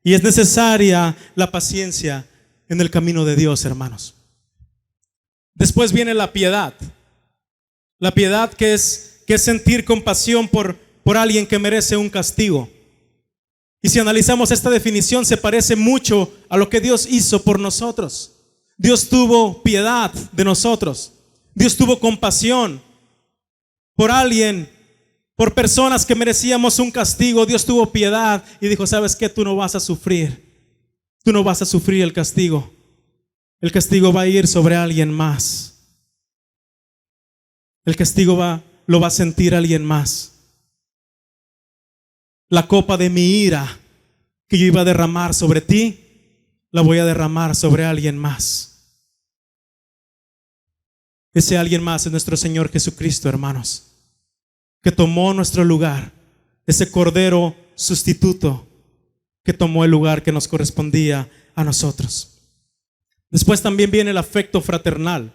Y es necesaria la paciencia en el camino de Dios, hermanos. Después viene la piedad. La piedad que es sentir compasión por alguien que merece un castigo. Y si analizamos esta definición, se parece mucho a lo que Dios hizo por nosotros. Dios tuvo piedad de nosotros. Dios tuvo compasión por alguien, por personas que merecíamos un castigo. Dios tuvo piedad y dijo, ¿sabes qué? Tú no vas a sufrir. Tú no vas a sufrir el castigo. El castigo va a ir sobre alguien más. El castigo lo va a sentir alguien más. La copa de mi ira que yo iba a derramar sobre ti, la voy a derramar sobre alguien más. Ese alguien más es nuestro Señor Jesucristo, hermanos, que tomó nuestro lugar, ese cordero sustituto que tomó el lugar que nos correspondía a nosotros. Después también viene el afecto fraternal.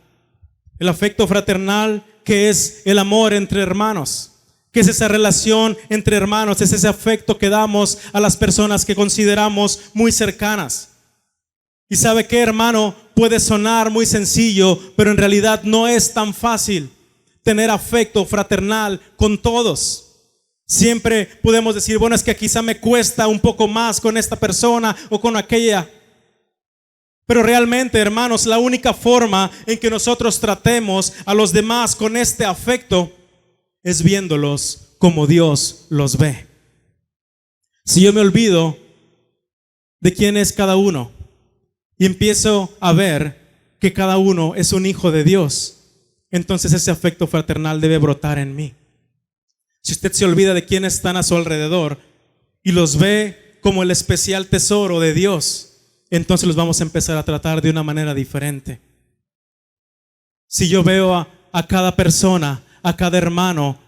El afecto fraternal, que es el amor entre hermanos, que es esa relación entre hermanos, es ese afecto que damos a las personas que consideramos muy cercanas. Y sabe qué, hermano, puede sonar muy sencillo, pero en realidad no es tan fácil tener afecto fraternal con todos. Siempre podemos decir, bueno, es que quizá me cuesta un poco más con esta persona o con aquella. Pero realmente, hermanos, la única forma en que nosotros tratemos a los demás con este afecto es viéndolos como Dios los ve. Si yo me olvido de quién es cada uno y empiezo a ver que cada uno es un hijo de Dios, entonces ese afecto fraternal debe brotar en mí. Si usted se olvida de quiénes están a su alrededor y los ve como el especial tesoro de Dios, entonces los vamos a empezar a tratar de una manera diferente. Si yo veo a cada persona, a cada hermano,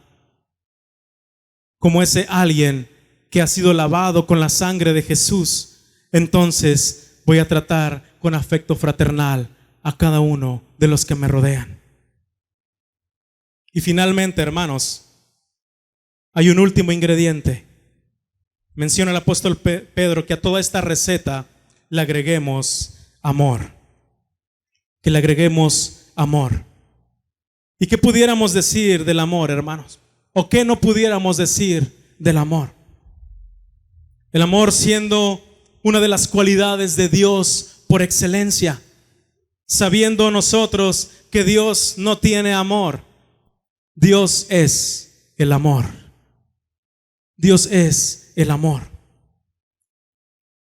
como ese alguien que ha sido lavado con la sangre de Jesús, entonces voy a tratar con afecto fraternal a cada uno de los que me rodean. Y finalmente, hermanos, hay un último ingrediente. Menciona el apóstol Pedro que a toda esta receta le agreguemos amor. Que le agreguemos amor. ¿Y qué pudiéramos decir del amor, hermanos? ¿O qué no pudiéramos decir del amor? El amor siendo una de las cualidades de Dios por excelencia, sabiendo nosotros que Dios no tiene amor. Dios es el amor. Dios es el amor.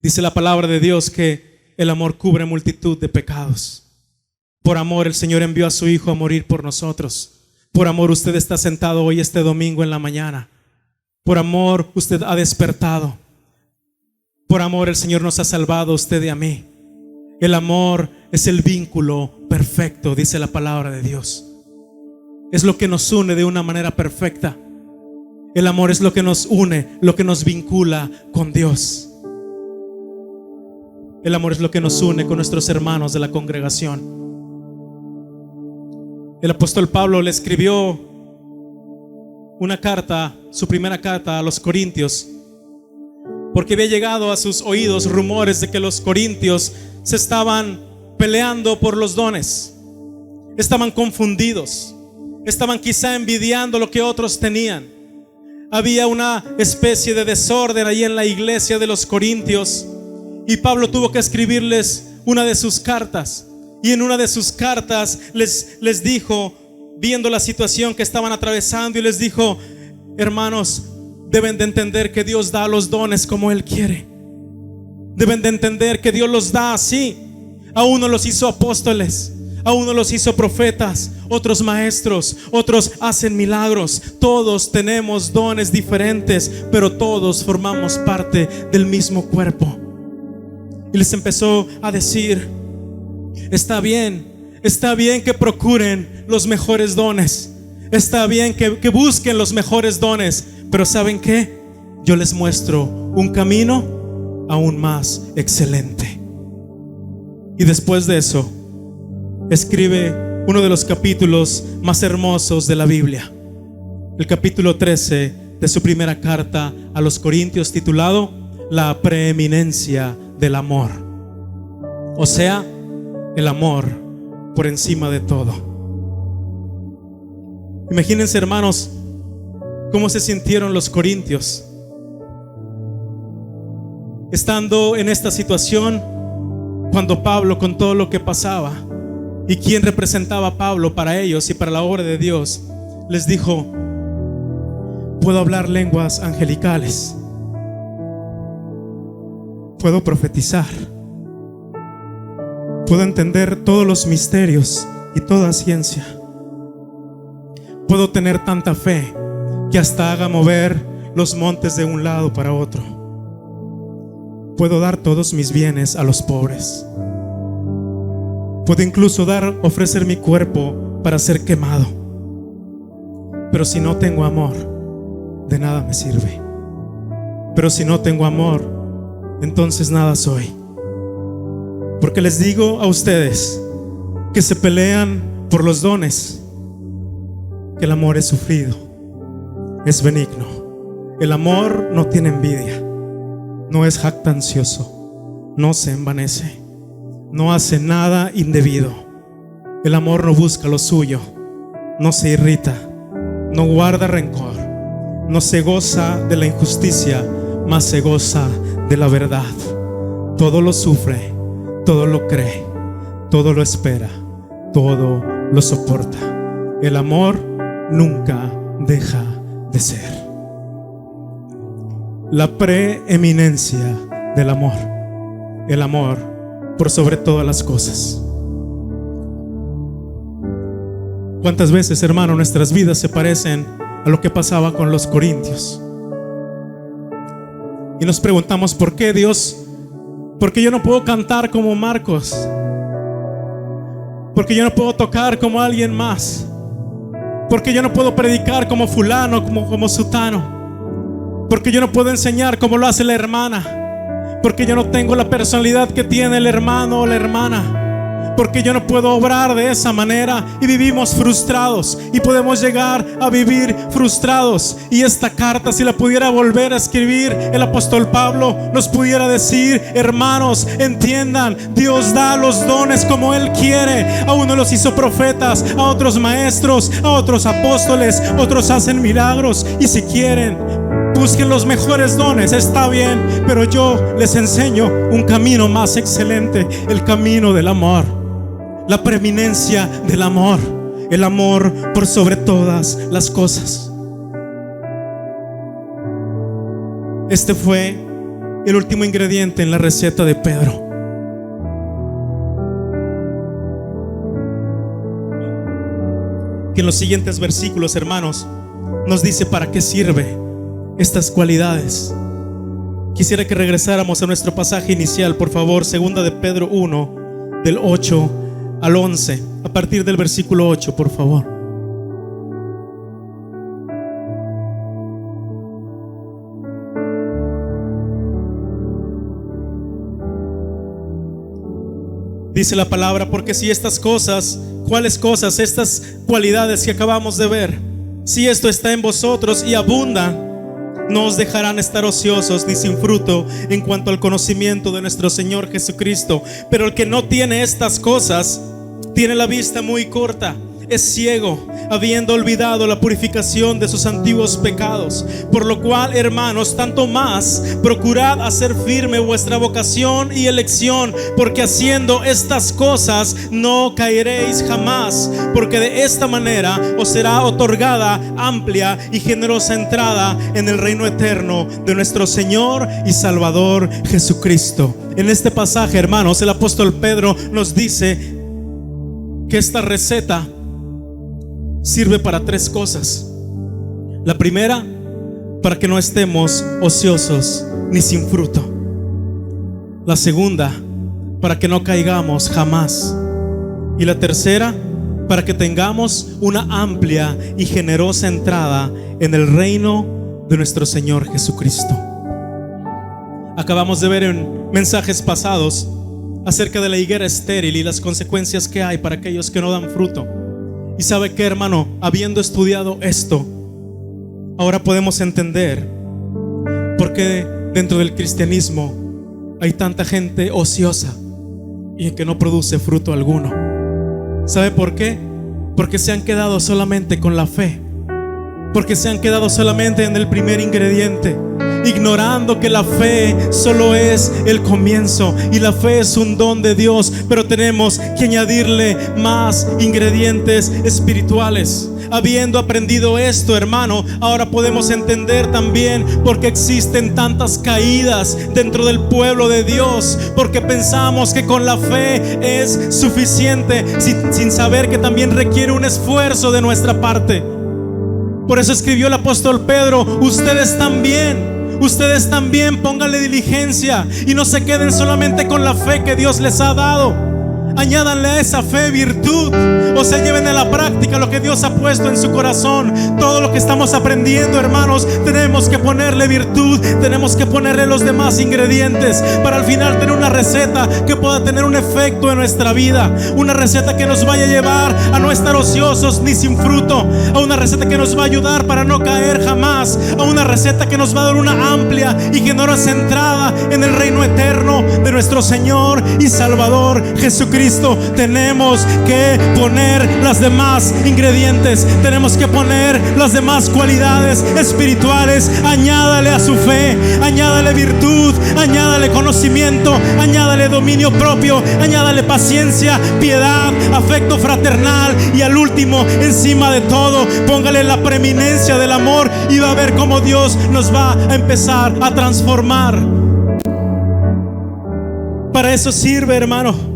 Dice la palabra de Dios que el amor cubre multitud de pecados. Por amor el Señor envió a su Hijo a morir por nosotros. Por amor usted está sentado hoy este domingo en la mañana. Por amor usted ha despertado. Por amor el Señor nos ha salvado a usted y a mí. El amor es el vínculo perfecto, dice la palabra de Dios. Es lo que nos une de una manera perfecta. El amor es lo que nos une, lo que nos vincula con Dios. El amor es lo que nos une con nuestros hermanos de la congregación. El apóstol Pablo le escribió una carta, su primera carta a los Corintios, porque había llegado a sus oídos rumores de que los corintios se estaban peleando por los dones. Estaban confundidos, estaban quizá envidiando lo que otros tenían. Había una especie de desorden ahí en la iglesia de los corintios, y Pablo tuvo que escribirles una de sus cartas. Y en una de sus cartas les dijo, viendo la situación que estaban atravesando, y les dijo: hermanos, deben de entender que Dios da los dones como Él quiere. Deben de entender que Dios los da así. A uno los hizo apóstoles, a uno los hizo profetas, otros maestros, otros hacen milagros. Todos tenemos dones diferentes, pero todos formamos parte del mismo cuerpo. Y les empezó a decir: está bien que procuren los mejores dones, está bien que busquen los mejores dones, pero ¿saben qué? Yo les muestro un camino aún más excelente. Y después de eso escribe uno de los capítulos más hermosos de la Biblia, el capítulo 13 de su primera carta a los Corintios, titulado La preeminencia del amor. O sea, el amor por encima de todo. Imagínense, hermanos, cómo se sintieron los corintios estando en esta situación, cuando Pablo, con todo lo que pasaba, y quien representaba a Pablo para ellos y para la obra de Dios, les dijo: puedo hablar lenguas angelicales, puedo profetizar, puedo entender todos los misterios y toda ciencia, puedo tener tanta fe que hasta haga mover los montes de un lado para otro, puedo dar todos mis bienes a los pobres, puedo incluso ofrecer mi cuerpo para ser quemado. Pero si no tengo amor, de nada me sirve. Pero si no tengo amor, entonces nada soy. Porque les digo a ustedes que se pelean por los dones, que el amor es sufrido, es benigno. El amor no tiene envidia, no es jactancioso, no se envanece, no hace nada indebido. El amor no busca lo suyo, no se irrita, no guarda rencor, no se goza de la injusticia, mas se goza de la verdad. Todo lo sufre, todo lo cree, todo lo espera, todo lo soporta. El amor nunca deja de ser. La preeminencia del amor. El amor por sobre todas las cosas. ¿Cuántas veces, hermano, nuestras vidas se parecen a lo que pasaba con los corintios? Y nos preguntamos: ¿por qué, Dios? ¿Por qué yo no puedo cantar como Marcos? ¿Por qué yo no puedo tocar como alguien más? ¿Por qué yo no puedo predicar como fulano, como sutano? ¿Por qué yo no puedo enseñar como lo hace la hermana? ¿Por qué yo no tengo la personalidad que tiene el hermano o la hermana? Porque yo no puedo obrar de esa manera, y vivimos frustrados y podemos llegar a vivir frustrados. Y esta carta, si la pudiera volver a escribir el apóstol Pablo, nos pudiera decir: hermanos, entiendan, Dios da los dones como Él quiere. A uno los hizo profetas, a otros maestros, a otros apóstoles, otros hacen milagros. Y si quieren, busquen los mejores dones, está bien, pero yo les enseño un camino más excelente, el camino del amor. La preeminencia del amor, el amor por sobre todas las cosas. Este fue el último ingrediente en la receta de Pedro. que en los siguientes versículos, hermanos, nos dice para qué sirve estas cualidades. Quisiera que regresáramos a nuestro pasaje inicial, por favor, segunda de Pedro 1, del 8 al 11, a partir del versículo 8, por favor. Dice la palabra: porque si estas cosas, ¿cuáles cosas? Estas cualidades que acabamos de ver, si esto está en vosotros y abunda, no os dejarán estar ociosos ni sin fruto en cuanto al conocimiento de nuestro Señor Jesucristo. Pero el que no tiene estas cosas tiene la vista muy corta, es ciego, habiendo olvidado la purificación de sus antiguos pecados. Por lo cual, hermanos, tanto más procurad hacer firme vuestra vocación y elección, porque haciendo estas cosas no caeréis jamás, porque de esta manera os será otorgada amplia y generosa entrada en el reino eterno de nuestro Señor y Salvador Jesucristo. En este pasaje, hermanos, el apóstol Pedro nos dice que esta receta sirve para tres cosas. La primera, para que no estemos ociosos ni sin fruto. La segunda, para que no caigamos jamás. Y la tercera, para que tengamos una amplia y generosa entrada en el reino de nuestro Señor Jesucristo. Acabamos de ver en mensajes pasados acerca de la higuera estéril y las consecuencias que hay para aquellos que no dan fruto. Y sabe que, hermano, habiendo estudiado esto, ahora podemos entender por qué dentro del cristianismo hay tanta gente ociosa y que no produce fruto alguno. ¿Sabe por qué? Porque se han quedado solamente con la fe, porque se han quedado solamente en el primer ingrediente, ignorando que la fe solo es el comienzo y la fe es un don de Dios, pero tenemos que añadirle más ingredientes espirituales. Habiendo aprendido esto, hermano, ahora podemos entender también por qué existen tantas caídas dentro del pueblo de Dios, porque pensamos que con la fe es suficiente, sin saber que también requiere un esfuerzo de nuestra parte. Por eso escribió el apóstol Pedro: ustedes también pónganle diligencia y no se queden solamente con la fe que Dios les ha dado. Añádanle a esa fe virtud, o sea, lleven a la práctica lo que Dios ha puesto en su corazón. Todo lo que estamos aprendiendo, hermanos, tenemos que ponerle virtud, tenemos que ponerle los demás ingredientes para al final tener una receta que pueda tener un efecto en nuestra vida, una receta que nos vaya a llevar a no estar ociosos ni sin fruto, a una receta que nos va a ayudar para no caer jamás, a una receta que nos va a dar una amplia y generosa entrada en el reino eterno de nuestro Señor y Salvador Jesucristo. Tenemos que poner los demás ingredientes, tenemos que poner las demás cualidades espirituales. Añádale a su fe, añádale virtud, añádale conocimiento, añádale dominio propio, añádale paciencia, piedad, afecto fraternal, y al último, encima de todo, póngale la preeminencia del amor, y va a ver cómo Dios nos va a empezar a transformar. Para eso sirve, hermano.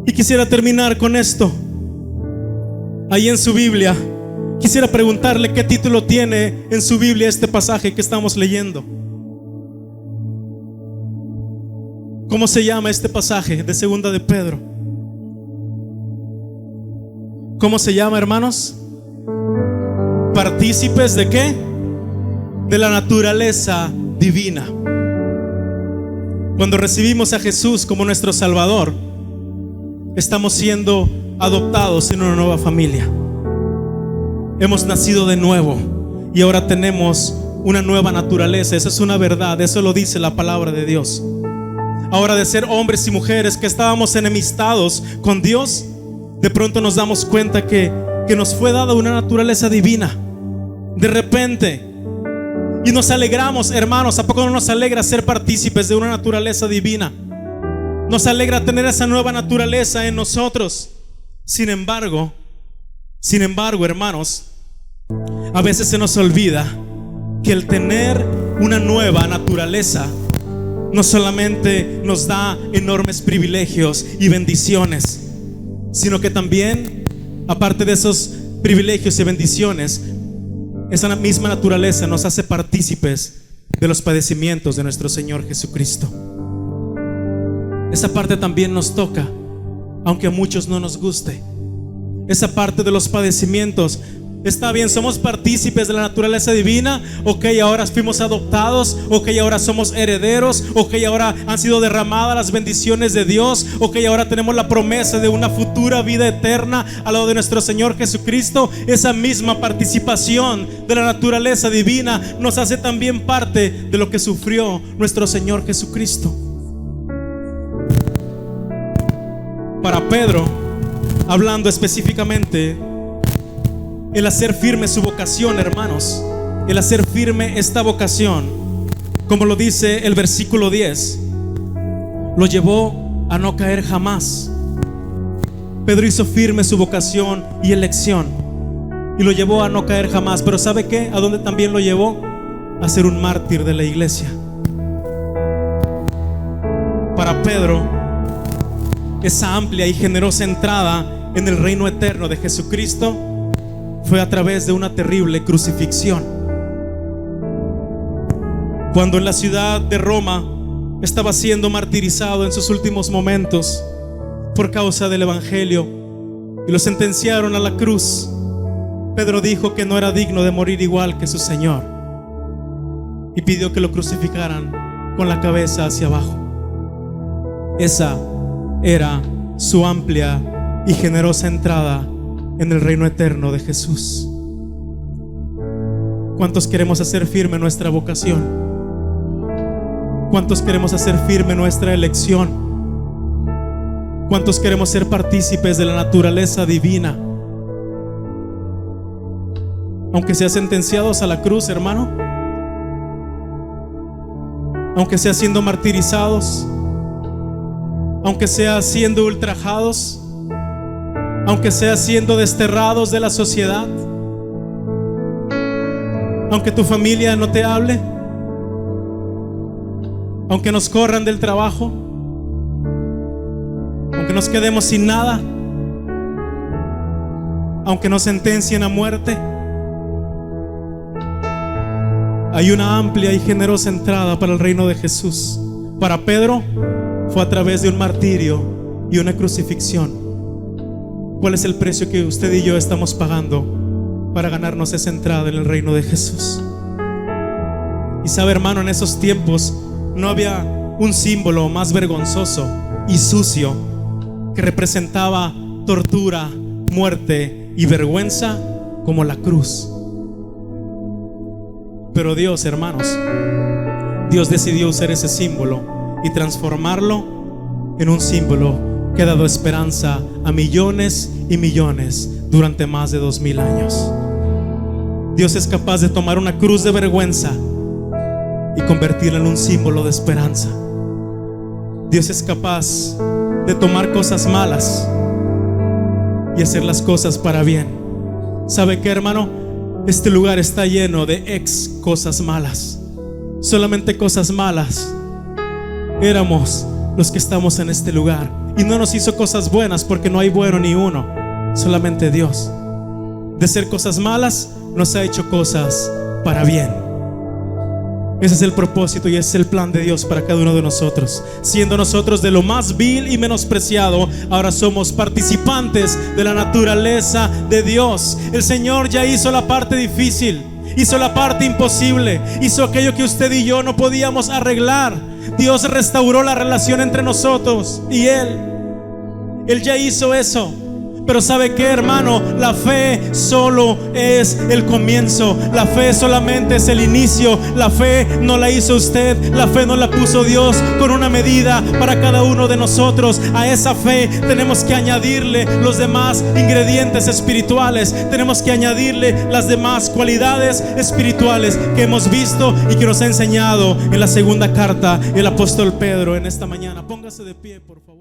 Y quisiera terminar con esto. Ahí en su Biblia, quisiera preguntarle qué título tiene en su Biblia este pasaje que estamos leyendo. ¿Cómo se llama este pasaje de segunda de Pedro? ¿Cómo se llama, hermanos? ¿Partícipes de qué? De la naturaleza divina. Cuando recibimos a Jesús como nuestro Salvador, estamos siendo adoptados en una nueva familia. Hemos nacido de nuevo y ahora tenemos una nueva naturaleza. Esa es una verdad, eso lo dice la palabra de Dios. Ahora, de ser hombres y mujeres que estábamos enemistados con Dios, de pronto nos damos cuenta que nos fue dada una naturaleza divina de repente, y nos alegramos, hermanos. ¿A poco no nos alegra ser partícipes de una naturaleza divina? Nos alegra tener esa nueva naturaleza en nosotros. Sin embargo, hermanos, a veces se nos olvida que el tener una nueva naturaleza no solamente nos da enormes privilegios y bendiciones, sino que también aparte de esos privilegios y bendiciones, esa misma naturaleza nos hace partícipes de los padecimientos de nuestro Señor Jesucristo. Esa parte también nos toca, aunque a muchos no nos guste. Esa parte de los padecimientos, está bien, somos partícipes de la naturaleza divina. Ok, ahora fuimos adoptados. Ok, ahora somos herederos. Ok, ahora han sido derramadas las bendiciones de Dios. Ok, ahora tenemos la promesa de una futura vida eterna al lado de nuestro Señor Jesucristo. Esa misma participación de la naturaleza divina nos hace también parte de lo que sufrió nuestro Señor Jesucristo. Para Pedro, hablando específicamente, el hacer firme su vocación, hermanos, el hacer firme esta vocación, como lo dice el versículo 10, lo llevó a no caer jamás. Pedro hizo firme su vocación y elección y lo llevó a no caer jamás. Pero ¿sabe qué? ¿A dónde también lo llevó? A ser un mártir de la iglesia. Para Pedro, esa amplia y generosa entrada en el reino eterno de Jesucristo fue a través de una terrible crucifixión. Cuando en la ciudad de Roma estaba siendo martirizado en sus últimos momentos por causa del evangelio y lo sentenciaron a la cruz, Pedro dijo que no era digno de morir igual que su Señor y pidió que lo crucificaran con la cabeza hacia abajo. Esa era su amplia y generosa entrada en el reino eterno de Jesús. ¿Cuántos queremos hacer firme nuestra vocación? ¿Cuántos queremos hacer firme nuestra elección? ¿Cuántos queremos ser partícipes de la naturaleza divina? Aunque sea sentenciados a la cruz, hermano, aunque sea siendo martirizados, aunque sea siendo ultrajados, aunque sea siendo desterrados de la sociedad, aunque tu familia no te hable, aunque nos corran del trabajo, aunque nos quedemos sin nada, aunque nos sentencien a muerte, hay una amplia y generosa entrada para el reino de Jesús. Para Pedro fue a través de un martirio y una crucifixión. ¿Cuál es el precio que usted y yo estamos pagando para ganarnos esa entrada en el reino de Jesús? Y sabe, hermano, en esos tiempos no había un símbolo más vergonzoso y sucio que representaba tortura, muerte y vergüenza como la cruz. Pero Dios, hermanos, Dios decidió usar ese símbolo y transformarlo en un símbolo que ha dado esperanza a millones y millones durante más de 2000 años. Dios es capaz de tomar una cruz de vergüenza y convertirla en un símbolo de esperanza. Dios es capaz de tomar cosas malas y hacer las cosas para bien. ¿Sabe qué, hermano? Este lugar está lleno de cosas malas, solamente cosas malas. Éramos los que estamos en este lugar y no nos hizo cosas buenas, porque no hay bueno ni uno, solamente Dios. De ser cosas malas nos ha hecho cosas para bien. Ese es el propósito y ese es el plan de Dios para cada uno de nosotros. Siendo nosotros de lo más vil y menospreciado, ahora somos participantes de la naturaleza de Dios. El Señor ya hizo la parte difícil, hizo la parte imposible, hizo aquello que usted y yo no podíamos arreglar. Dios restauró la relación entre nosotros y Él ya hizo eso. Pero ¿sabe qué, hermano? La fe solo es el comienzo. La fe solamente es el inicio. La fe no la hizo usted. La fe no la puso Dios con una medida para cada uno de nosotros. A esa fe tenemos que añadirle los demás ingredientes espirituales. Tenemos que añadirle las demás cualidades espirituales que hemos visto y que nos ha enseñado en la segunda carta el apóstol Pedro en esta mañana. Póngase de pie, por favor.